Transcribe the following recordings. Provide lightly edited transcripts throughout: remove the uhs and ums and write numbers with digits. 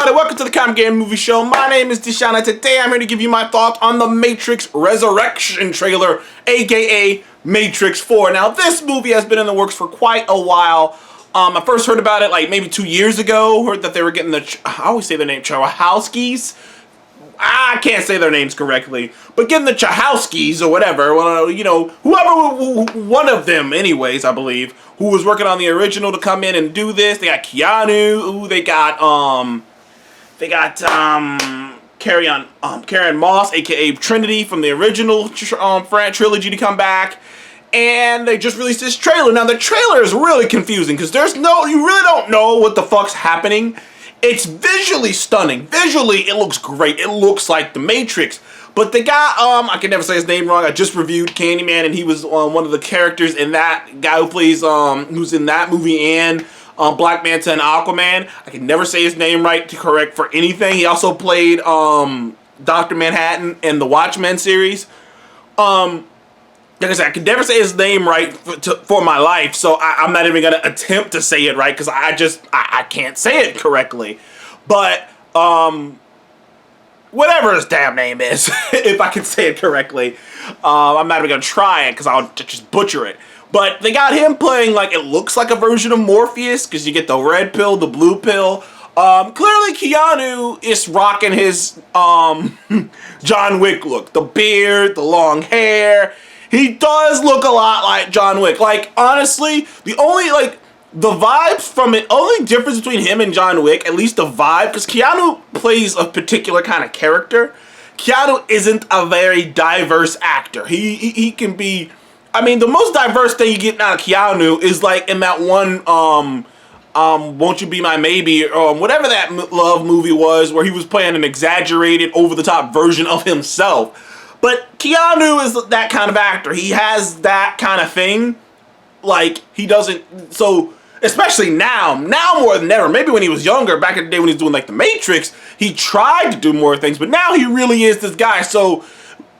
everybody, welcome to the Comic Game Movie Show. My name is Deshaun, and today I'm here to give you my thoughts on the Matrix Resurrection trailer, aka Matrix 4. Now, this movie has been in the works for quite a while. I first heard about it like maybe 2 years ago. Heard that they were getting I always say their name, Chowahowskis. I can't say their names correctly, but getting the Chowahowskis or whatever, well, you know, whoever, one of them anyways, I believe, who was working on the original to come in and do this. They got Keanu, they got Karen Moss, aka Trinity from the original trilogy to come back. And they just released this trailer. Now the trailer is really confusing because you really don't know what the fuck's happening. It's visually stunning. Visually, it looks great. It looks like The Matrix. But the guy, I can never say his name wrong. I just reviewed Candyman, and he was one of the characters in that guy who plays, who's in that movie and Black Manta and Aquaman. I can never say his name right to correct for anything. He also played Dr. Manhattan in the Watchmen series. Like I said, I can never say his name right for my life, so I'm not even gonna attempt to say it right because I can't say it correctly. But whatever his damn name is, if I can say it correctly, I'm not even gonna try it because I'll just butcher it. But they got him playing like it looks like a version of Morpheus because you get the red pill, the blue pill. Clearly Keanu is rocking his John Wick look, the beard, the long hair. He does look a lot like John Wick. Like, honestly, the only vibes from it, only difference between him and John Wick, at least the vibe, because Keanu plays a particular kind of character. Keanu isn't a very diverse actor. He can be, I mean, the most diverse thing you get out of Keanu is like in that one, Won't You Be My Maybe, or whatever that love movie was, where he was playing an exaggerated, over-the-top version of himself. But Keanu is that kind of actor. He has that kind of thing. Like, he doesn't... So, especially now more than ever. Maybe when he was younger, back in the day when he was doing, like, The Matrix, he tried to do more things. But now he really is this guy. So,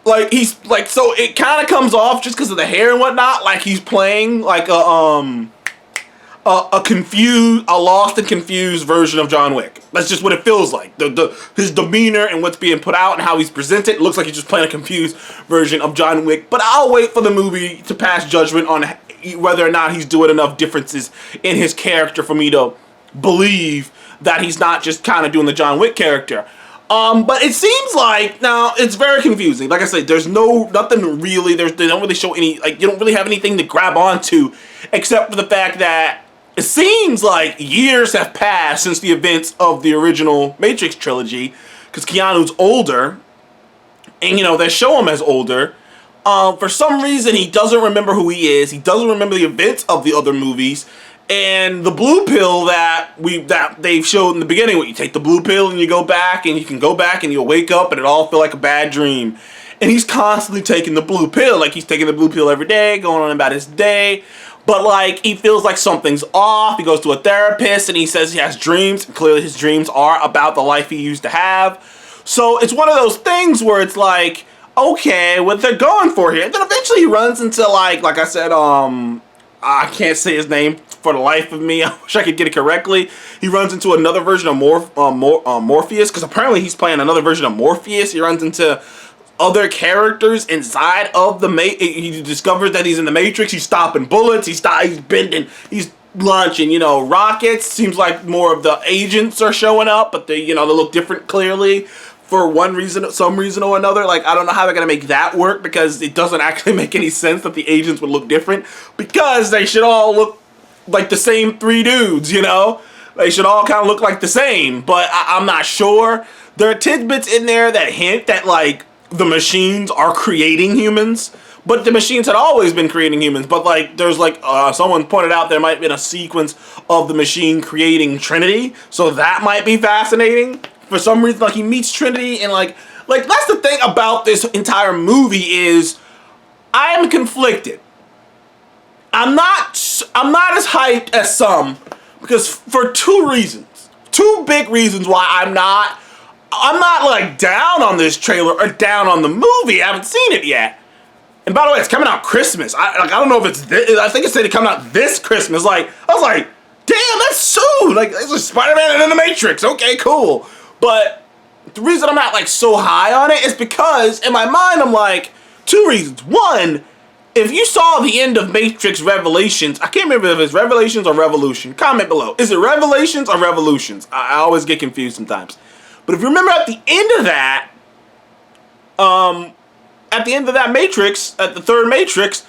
like, he's... Like, so it kind of comes off just because of the hair and whatnot. Like, he's playing, like, a lost and confused version of John Wick. That's just what it feels like. His demeanor and what's being put out and how he's presented looks like he's just playing a confused version of John Wick. But I'll wait for the movie to pass judgment on whether or not he's doing enough differences in his character for me to believe that he's not just kind of doing the John Wick character. But it seems like, now, it's very confusing. Like I said, there's nothing really, they don't really show any, like, you don't really have anything to grab onto, except for the fact that it seems like years have passed since the events of the original Matrix trilogy, because Keanu's older, and, you know, they show him as older. For some reason, he doesn't remember who he is. He doesn't remember the events of the other movies. And the blue pill that they've showed in the beginning, where you take the blue pill and you go back, and you can go back and you'll wake up and it all feel like a bad dream. And he's constantly taking the blue pill. Like, he's taking the blue pill every day, going on about his day. But, like, he feels like something's off. He goes to a therapist, and he says he has dreams. And clearly, his dreams are about the life he used to have. So, it's one of those things where it's like, okay, what they're going for here. And then eventually he runs into, like I said, I can't say his name for the life of me. I wish I could get it correctly. He runs into another version of Morpheus, because apparently he's playing another version of Morpheus. He runs into other characters inside of the he discovers that he's in the Matrix. He's stopping bullets. He's bending. He's launching, you know, rockets. Seems like more of the agents are showing up, but they look different clearly for some reason or another. Like, I don't know how they're gonna make that work, because it doesn't actually make any sense that the agents would look different, because they should all look like the same three dudes. You know, they should all kind of look like the same. But I'm not sure. There are tidbits in there that hint that, like, the machines are creating humans, but the machines had always been creating humans. But, like, there's, like, someone pointed out there might have been a sequence of the machine creating Trinity, so that might be fascinating. For some reason, like, he meets Trinity, and, like that's the thing about this entire movie is I am conflicted. I'm not as hyped as some, because for two big reasons why I'm not like down on this trailer or down on the movie. I haven't seen it yet. And by the way, it's coming out Christmas. I don't know if it's this, I think it said it coming out this Christmas. Like, I was like, damn, that's so, like, it's a Spider-Man and the Matrix. Okay, cool. But the reason I'm not, like, so high on it is because, in my mind, I'm like, two reasons. One, if you saw the end of Matrix Revelations, I can't remember if it's Revelations or Revolution. Comment below. Is it Revelations or Revolutions? I always get confused sometimes. But if you remember at the end of that, Matrix, at the third Matrix,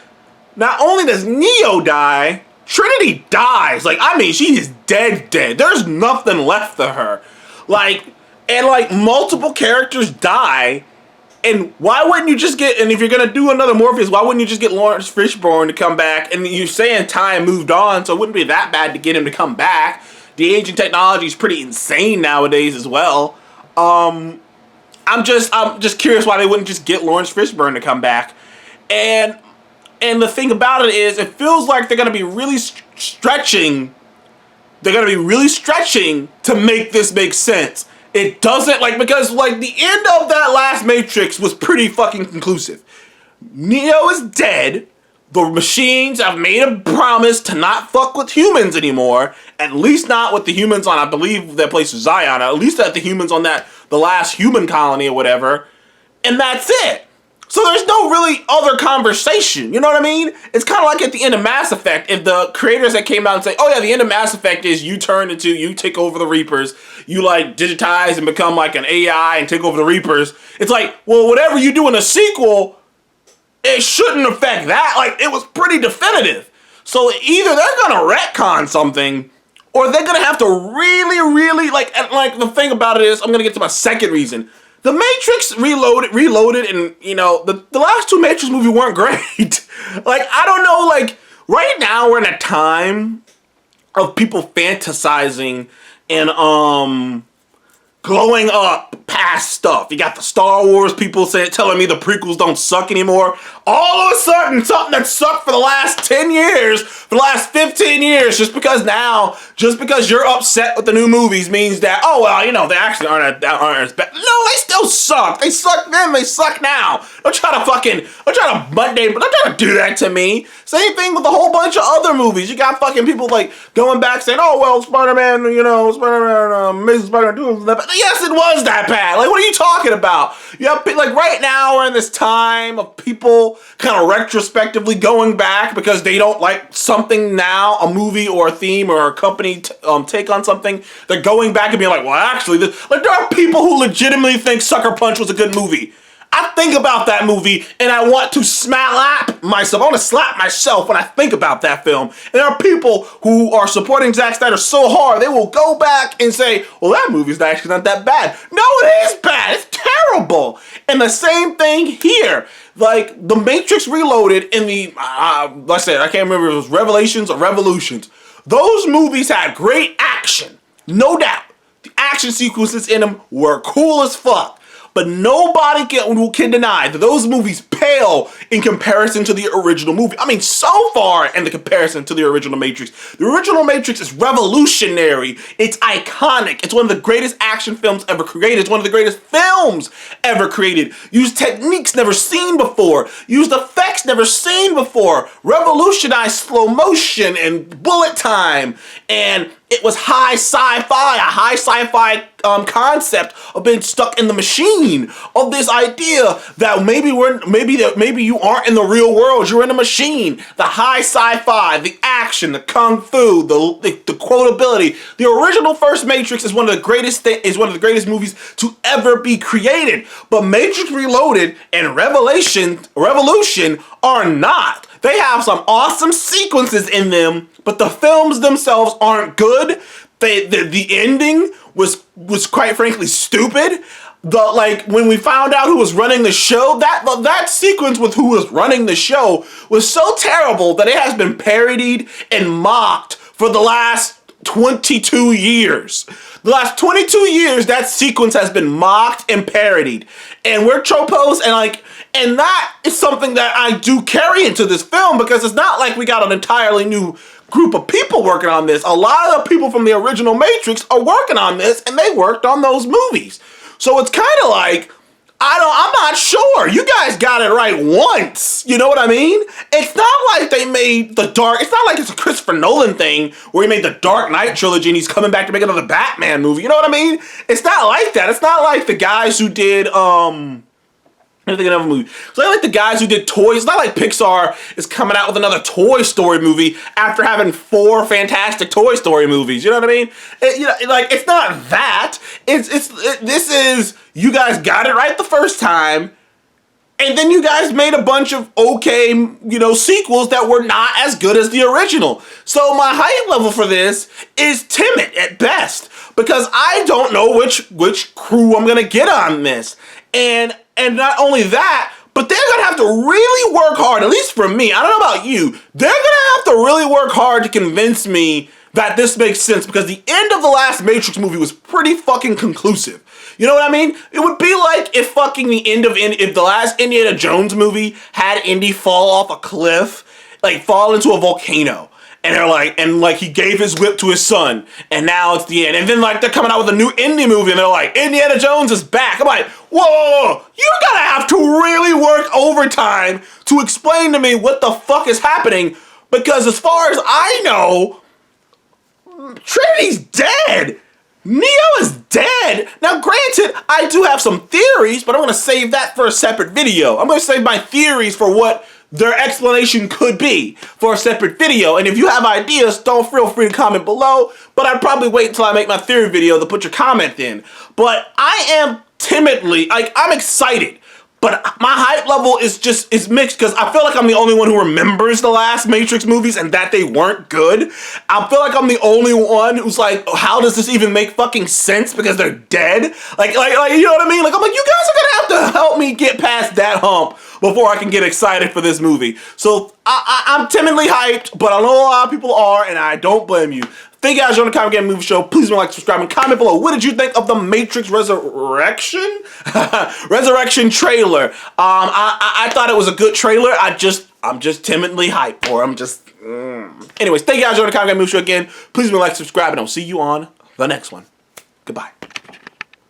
not only does Neo die, Trinity dies. Like, I mean, she is dead. There's nothing left of her. Like, and like multiple characters die. And why wouldn't you just get, and if you're going to do another Morpheus, why wouldn't you just get Lawrence Fishburne to come back? And you're saying time moved on, so it wouldn't be that bad to get him to come back. The aging technology is pretty insane nowadays as well. I'm just curious why they wouldn't just get Lawrence Fishburne to come back. And the thing about it is, it feels like they're going to be really stretching. They're going to be really stretching to make this make sense. It doesn't, like, because, like, the end of that last Matrix was pretty fucking conclusive. Neo is dead. The machines have made a promise to not fuck with humans anymore. At least not with the humans on, I believe, that place is Zion. At least at the humans on the last human colony or whatever. And that's it. So there's no really other conversation, you know what I mean? It's kind of like at the end of Mass Effect, if the creators that came out and say, oh yeah, the end of Mass Effect is you take over the Reapers, you like digitize and become like an AI and take over the Reapers. It's like, well, whatever you do in a sequel, it shouldn't affect that. Like, it was pretty definitive. So either they're gonna retcon something, or they're gonna have to really, really, like the thing about it is, I'm gonna get to my second reason. The Matrix Reloaded, and, you know, the last two Matrix movies weren't great. Like, I don't know, like, right now we're in a time of people fantasizing and, glowing up past stuff. You got the Star Wars people telling me the prequels don't suck anymore. All of a sudden, something that sucked for the last 10 years, for the last 15 years, just because you're upset with the new movies means that, oh, well, you know, they actually aren't as bad. No, they still suck. They suck then, they suck now. Don't try to do that to me. Same thing with a whole bunch of other movies. You got fucking people, like, going back saying, oh, well, Spider-Man, you know, Amazing Spider-Man 2 was that bad. Yes, it was that bad. Like, what are you talking about? You have, like, right now we're in this time of people kind of retrospectively going back because they don't like something now, a movie or a theme or a company take on something. They're going back and being like, well, actually, like, there are people who legitimately think Sucker Punch was a good movie. I think about that movie and I want to slap myself. I want to slap myself when I think about that film. And there are people who are supporting Zack Snyder so hard, they will go back and say, well, that movie's actually not that bad. No, it is bad. It's terrible. And the same thing here. Like, The Matrix Reloaded in the, like I said, I can't remember if it was Revelations or Revolutions. Those movies had great action. No doubt. The action sequences in them were cool as fuck. But nobody can deny that those movies pale in comparison to the original movie. I mean, so far in the comparison to the original Matrix. The original Matrix is revolutionary. It's iconic. It's one of the greatest action films ever created. It's one of the greatest films ever created. Used techniques never seen before. Used effects never seen before. Revolutionized slow motion and bullet time. And it was high sci-fi concept of being stuck in the machine, of this idea that maybe you aren't in the real world, you're in a machine. The high sci-fi, the action, the kung fu, the quotability. The original first Matrix is one of the greatest movies to ever be created. But Matrix Reloaded and Revolution are not. They have some awesome sequences in them, but the films themselves aren't good. The ending was quite frankly stupid. When we found out who was running the show, that sequence with who was running the show was so terrible that it has been parodied and mocked for the last 22 years. The last 22 years, that sequence has been mocked and parodied. And we're tropos and that is something that I do carry into this film, because it's not like we got an entirely new group of people working on this. A lot of the people from the original Matrix are working on this, and they worked on those movies. So it's kind of like, I'm not sure. You guys got it right once. You know what I mean? It's not like they made the Dark. It's not like it's a Christopher Nolan thing where he made the Dark Knight trilogy and he's coming back to make another Batman movie. You know what I mean? It's not like that. It's not like the guys who did I'm thinking of a movie. So like the guys who did toys. It's not like Pixar is coming out with another Toy Story movie after having 4 fantastic Toy Story movies. You know what I mean? It's not that. This is, you guys got it right the first time, and then you guys made a bunch of okay, sequels that were not as good as the original. So my hype level for this is timid at best because I don't know which crew I'm gonna get on this. And not only that, but they're going to have to really work hard, at least for me. I don't know about you. They're going to have to really work hard to convince me that this makes sense because the end of the last Matrix movie was pretty fucking conclusive. You know what I mean? It would be like if fucking if the last Indiana Jones movie had Indy fall off a cliff, like fall into a volcano. And they're like, he gave his whip to his son, and now it's the end. And then like they're coming out with a new indie movie, and they're like, Indiana Jones is back. I'm like, whoa, you're gonna have to really work overtime to explain to me what the fuck is happening, because as far as I know, Trinity's dead. Neo is dead. Now, granted, I do have some theories, but I'm gonna save that for a separate video. I'm gonna save my theories for what their explanation could be for a separate video. And if you have ideas, don't feel free to comment below, but I'd probably wait until I make my theory video to put your comment in. But I am timidly, I'm excited, but my hype level is mixed because I feel like I'm the only one who remembers the last Matrix movies and that they weren't good. I feel like I'm the only one who's like, how does this even make fucking sense because they're dead? Like you know what I mean? Like, I'm like, you guys are gonna have to help me get past that hump before I can get excited for this movie. So I'm timidly hyped, but I know a lot of people are, and I don't blame you. Thank you guys for joining the Comic Game Movie Show. Please like, subscribe, and comment below. What did you think of the Matrix Resurrection? Resurrection trailer. I thought it was a good trailer. I'm just timidly hyped for it. Anyways, thank you guys for joining the Comic Game Movie Show again. Please like, subscribe, and I'll see you on the next one. Goodbye.